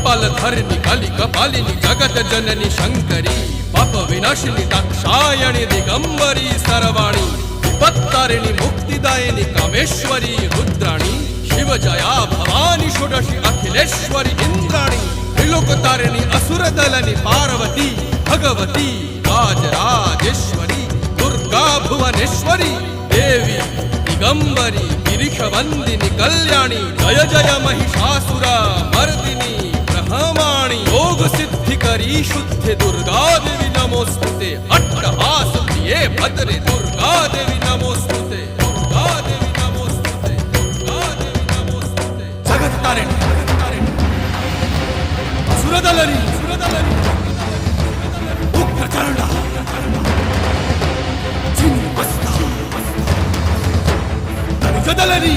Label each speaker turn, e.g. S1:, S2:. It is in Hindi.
S1: कपालधरिणि कलिकपालिनि जगत जननि शंकरी पाप विनाशिनी दाक्षायणि दिगंबरी सर्वाणी विपत्तारिणि मुक्तिदायिनी कामेश्वरी रुद्राणी शिवजया भवानी षोडशी अखिलेश्वरी इंद्राणी त्रिलोकतारिणि असुरदलनि पार्वती भगवती राजराजेश्वरी दुर्गा भुवनेश्वरी देवी दिगंबरी गिरीशवंदिनी कल्याणी जय जय महिषासुर मर्दिनी ब्रह्माणी योग सिद्धिकरी शुद्ध दुर्गा देवी नमोस्तुते अट्टहास प्रिये भद्रे दुर्गा देवी नमोस्तुते दुर्गा देवी नमोस्तुते दुर्गा देवी नमोस्तुते जगत्तारिणी असुरदलनी उग्रचंड चिन्मस्ता दलनी